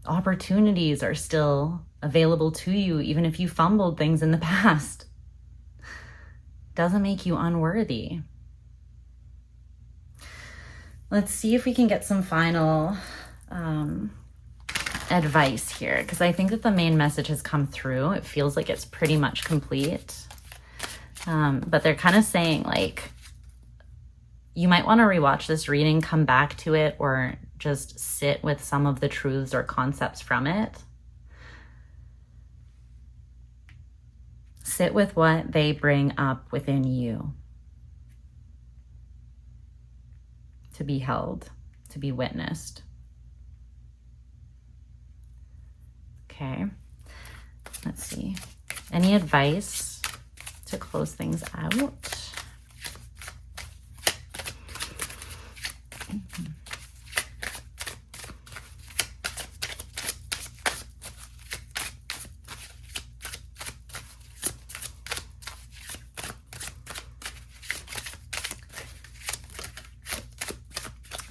Opportunities are still available to you, even if you fumbled things in the past. Doesn't make you unworthy. Let's see if we can get some final advice here, because I think that the main message has come through. It feels like it's pretty much complete. But they're kind of saying, like, you might want to rewatch this reading, come back to it, or just sit with some of the truths or concepts from it. Sit with what they bring up within you to be held, to be witnessed. Okay, let's see. Any advice to close things out?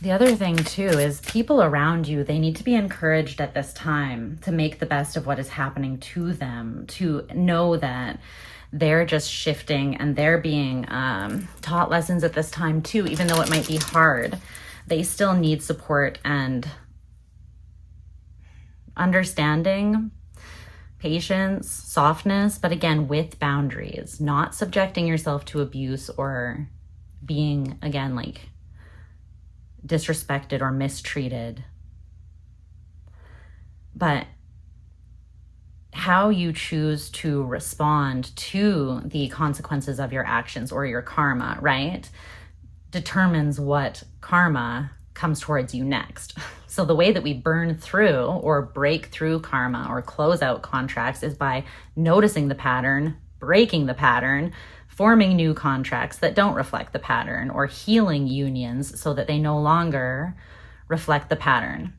The other thing too is people around you, they need to be encouraged at this time to make the best of what is happening to them, to know that they're just shifting and they're being taught lessons at this time too, even though it might be hard. They still need support and understanding, patience, softness, but again, with boundaries, not subjecting yourself to abuse or being, again, like disrespected or mistreated. But how you choose to respond to the consequences of your actions or your karma, right, determines what karma comes towards you next. So the way that we burn through or break through karma or close out contracts is by noticing the pattern, breaking the pattern, forming new contracts that don't reflect the pattern, or healing unions so that they no longer reflect the pattern.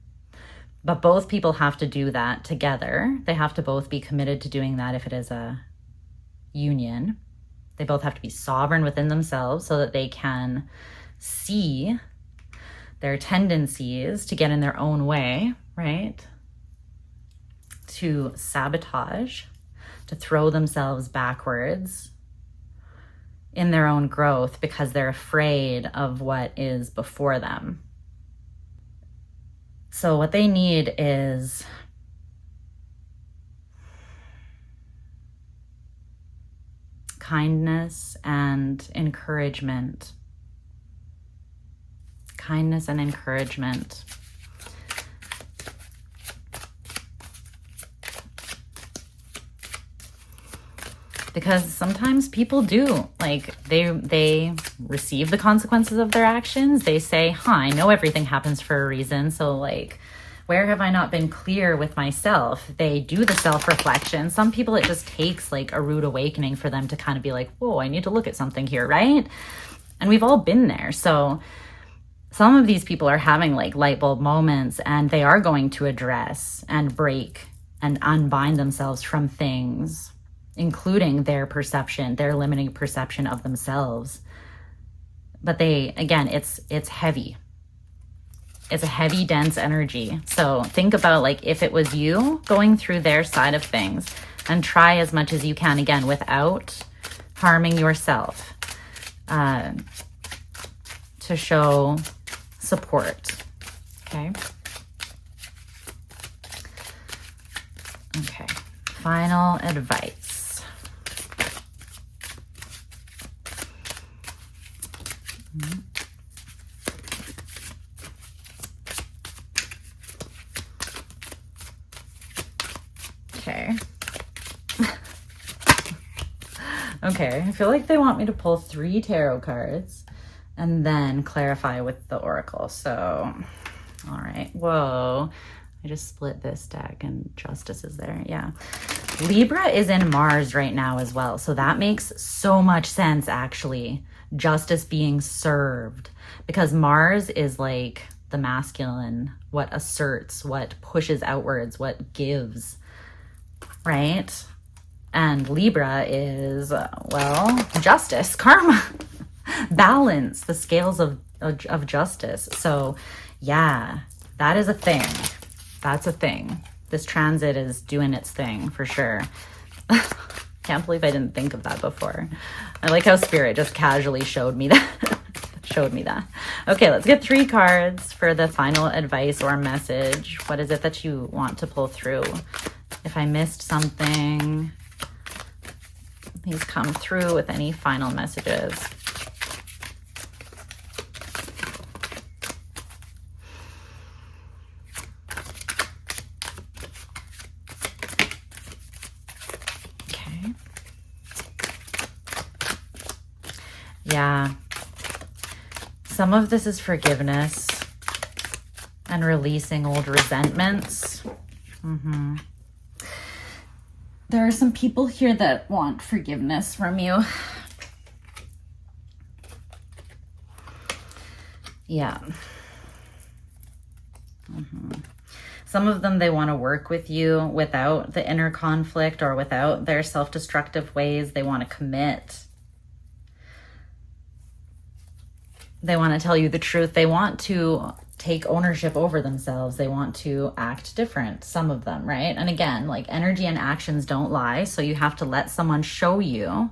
But both people have to do that together. They have to both be committed to doing that if it is a union. They both have to be sovereign within themselves so that they can see their tendencies to get in their own way, right? To sabotage, to throw themselves backwards in their own growth because they're afraid of what is before them. So what they need is kindness and encouragement. Kindness and encouragement. Because sometimes people do, like, they receive the consequences of their actions. They say, I know everything happens for a reason. So, like, where have I not been clear with myself? They do the self-reflection. Some people, it just takes like a rude awakening for them to kind of be like, whoa, I need to look at something here, right? And we've all been there. So some of these people are having like light bulb moments, and they are going to address and break and unbind themselves from things, including their perception, their limiting perception of themselves. But again, it's heavy. It's a heavy, dense energy. So think about like if it was you going through their side of things, and try as much as you can, again, without harming yourself, to show support. Okay. Okay. Final advice. Okay. Okay, I feel like they want me to pull 3 tarot cards and then clarify with the oracle. So, all right. Whoa. I just split this deck and Justice is there. Yeah. Libra is in Mars right now as well. So that makes so much sense, actually. Justice being served. Because Mars is like the masculine, what asserts, what pushes outwards, what gives, right? And Libra is, well, justice, karma, balance, the scales of justice. So yeah, that is a thing. That's a thing. This transit is doing its thing for sure. Can't believe I didn't think of that before. I like how Spirit just casually showed me that. Okay, let's get 3 cards for the final advice or message. What is it that you want to pull through? If I missed something, please come through with any final messages. Okay. Yeah. Some of this is forgiveness and releasing old resentments. There are some people here that want forgiveness from you. Yeah. Some of them, they want to work with you without the inner conflict or without their self-destructive ways. They want to commit. They want to tell you the truth. They want to take ownership over themselves. They want to act different, some of them, right? And again, like energy and actions don't lie. So you have to let someone show you.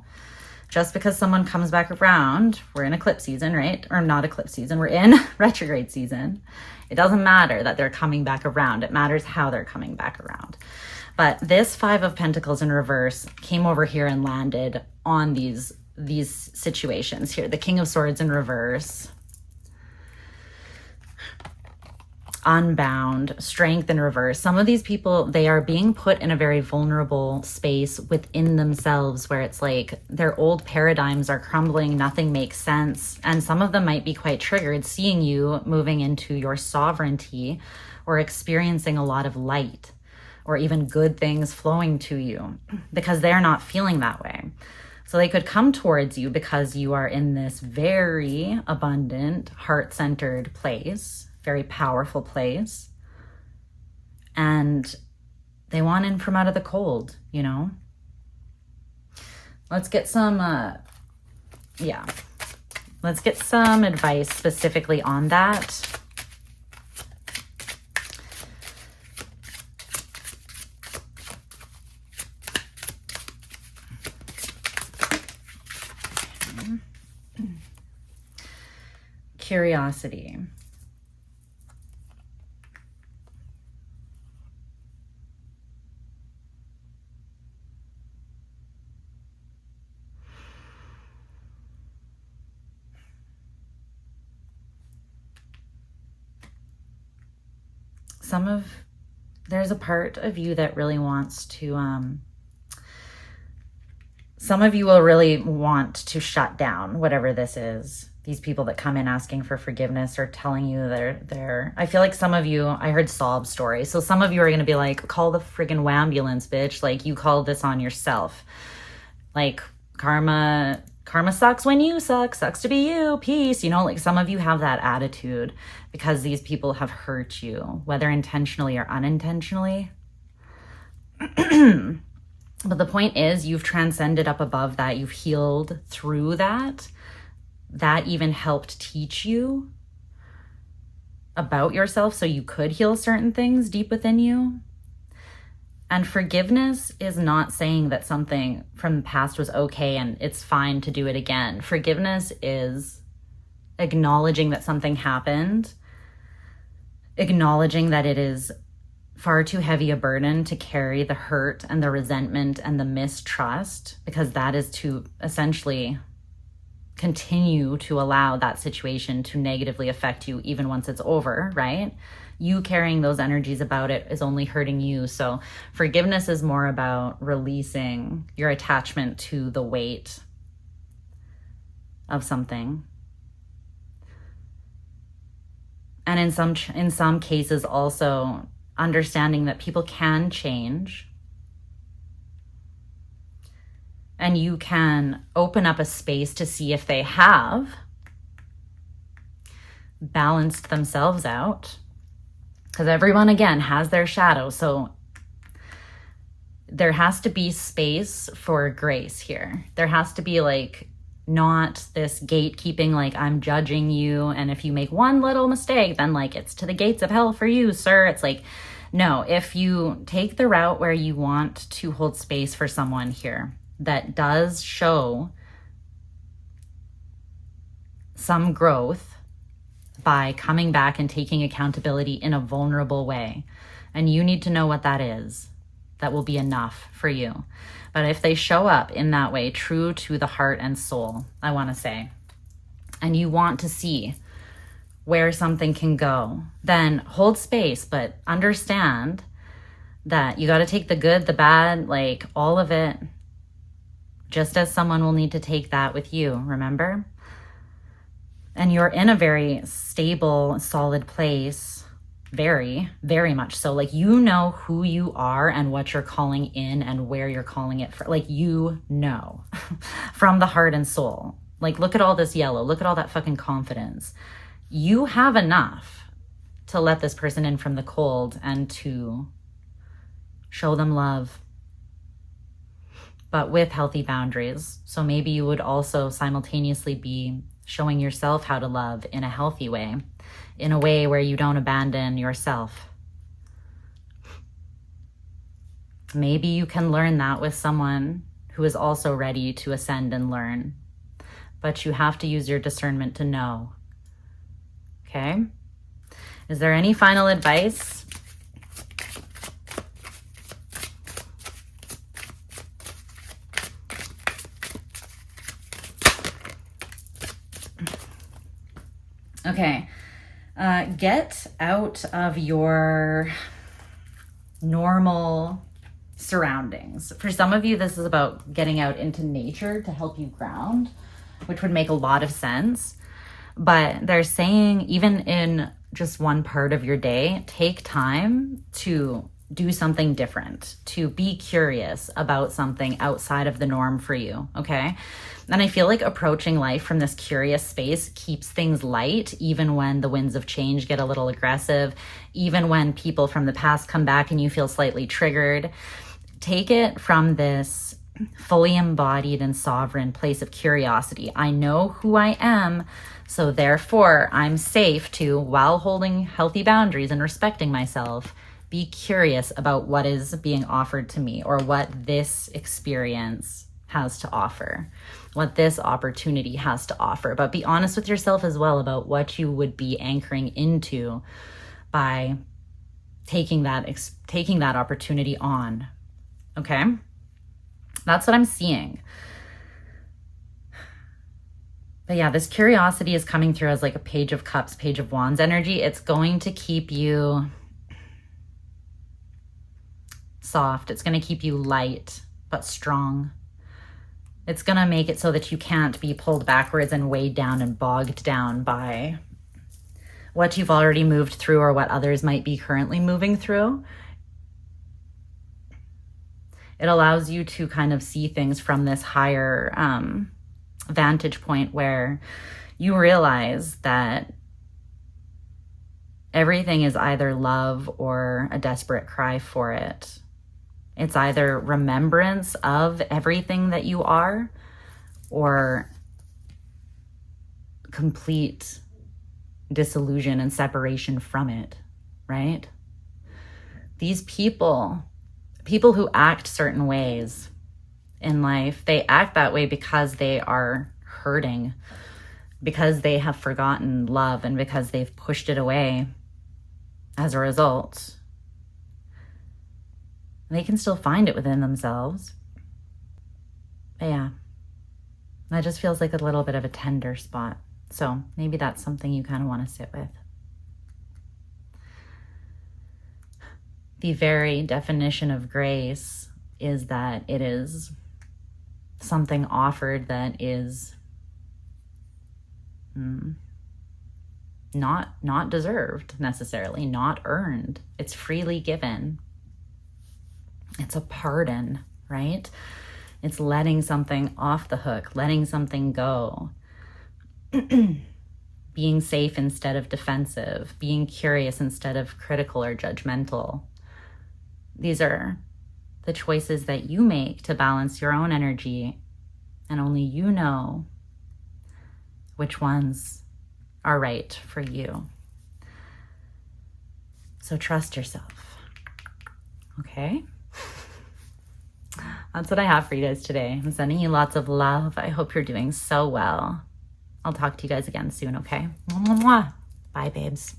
Just because someone comes back around, we're in eclipse season, right? Or not eclipse season, we're in retrograde season. It doesn't matter that they're coming back around. It matters how they're coming back around. But this 5 of Pentacles in reverse came over here and landed on these situations here. The King of Swords in reverse. Unbound, strength in reverse. Some of these people, they are being put in a very vulnerable space within themselves where it's like their old paradigms are crumbling, nothing makes sense. And some of them might be quite triggered seeing you moving into your sovereignty or experiencing a lot of light or even good things flowing to you because they're not feeling that way. So they could come towards you because you are in this very abundant, heart-centered place, very powerful place. And they want in from out of the cold, you know? Let's get some, let's get some advice specifically on that. Curiosity. There's a part of you that really wants to, some of you will really want to shut down whatever this is. These people that come in asking for forgiveness or telling you they're I feel like some of you, I heard sob stories. So some of you are going to be like, call the friggin' wambulance, bitch. Like you called this on yourself. Like karma sucks when you sucks to be you, peace. You know, like some of you have that attitude because these people have hurt you, whether intentionally or unintentionally. But the point is you've transcended up above that. You've healed through that. that even helped teach you about yourself so you could heal certain things deep within you. And forgiveness is not saying that something from the past was okay and it's fine to do it again. Forgiveness is acknowledging that something happened, acknowledging that it is far too heavy a burden to carry the hurt and the resentment and the mistrust, because that is to essentially continue to allow that situation to negatively affect you even once it's over, right? You carrying those energies about it is only hurting you. So forgiveness is more about releasing your attachment to the weight of something. And in some cases also understanding that people can change, and you can open up a space to see if they have balanced themselves out. Because everyone, again, has their shadow. So there has to be space for grace here. There has to be like not this gatekeeping, like I'm judging you, and if you make one little mistake, then like it's to the gates of hell for you, sir. It's like, no, if you take the route where you want to hold space for someone here that does show some growth by coming back and taking accountability in a vulnerable way, and you need to know what that is, that will be enough for you. But if they show up in that way, true to the heart and soul, I want to say, and you want to see where something can go, then hold space, but understand that you got to take the good, the bad, like all of it, just as someone will need to take that with you, remember? And you're in a very stable, solid place, very, very much so. Like, you know who you are and what you're calling in and where you're calling it for. Like, you know, from the heart and soul. Like, look at all this yellow. Look at all that fucking confidence. You have enough to let this person in from the cold and to show them love, but with healthy boundaries. So maybe you would also simultaneously be showing yourself how to love in a healthy way, in a way where you don't abandon yourself. Maybe you can learn that with someone who is also ready to ascend and learn, but you have to use your discernment to know. Okay? Is there any final advice? Okay, get out of your normal surroundings. For some of you, this is about getting out into nature to help you ground, which would make a lot of sense. But they're saying even in just one part of your day, take time to do something different, to be curious about something outside of the norm for you, okay? And I feel like approaching life from this curious space keeps things light, even when the winds of change get a little aggressive, even when people from the past come back and you feel slightly triggered. Take it from this fully embodied and sovereign place of curiosity. I know who I am, so therefore I'm safe to, while holding healthy boundaries and respecting myself, be curious about what is being offered to me, or what this experience has to offer, what this opportunity has to offer. But be honest with yourself as well about what you would be anchoring into by taking that opportunity on. Okay? That's what I'm seeing. But yeah, this curiosity is coming through as like a Page of Cups, Page of Wands energy. It's going to keep you soft. It's going to keep you light, but strong. It's going to make it so that you can't be pulled backwards and weighed down and bogged down by what you've already moved through or what others might be currently moving through. It allows you to kind of see things from this higher vantage point where you realize that everything is either love or a desperate cry for it. It's either remembrance of everything that you are, or complete disillusion and separation from it, right? These people who act certain ways in life, they act that way because they are hurting, because they have forgotten love, and because they've pushed it away as a result. They can still find it within themselves. But yeah, that just feels like a little bit of a tender spot. So maybe that's something you kind of want to sit with. The very definition of grace is that it is something offered that is not deserved necessarily, not earned. It's freely given. It's a pardon, right? It's letting something off the hook, letting something go. Being safe instead of defensive, being curious instead of critical or judgmental. These are the choices that you make to balance your own energy, and only you know which ones are right for you. So trust yourself, okay? That's what I have for you guys today. I'm sending you lots of love. I hope you're doing so well. I'll talk to you guys again soon, okay? Mwah, mwah. Bye, babes.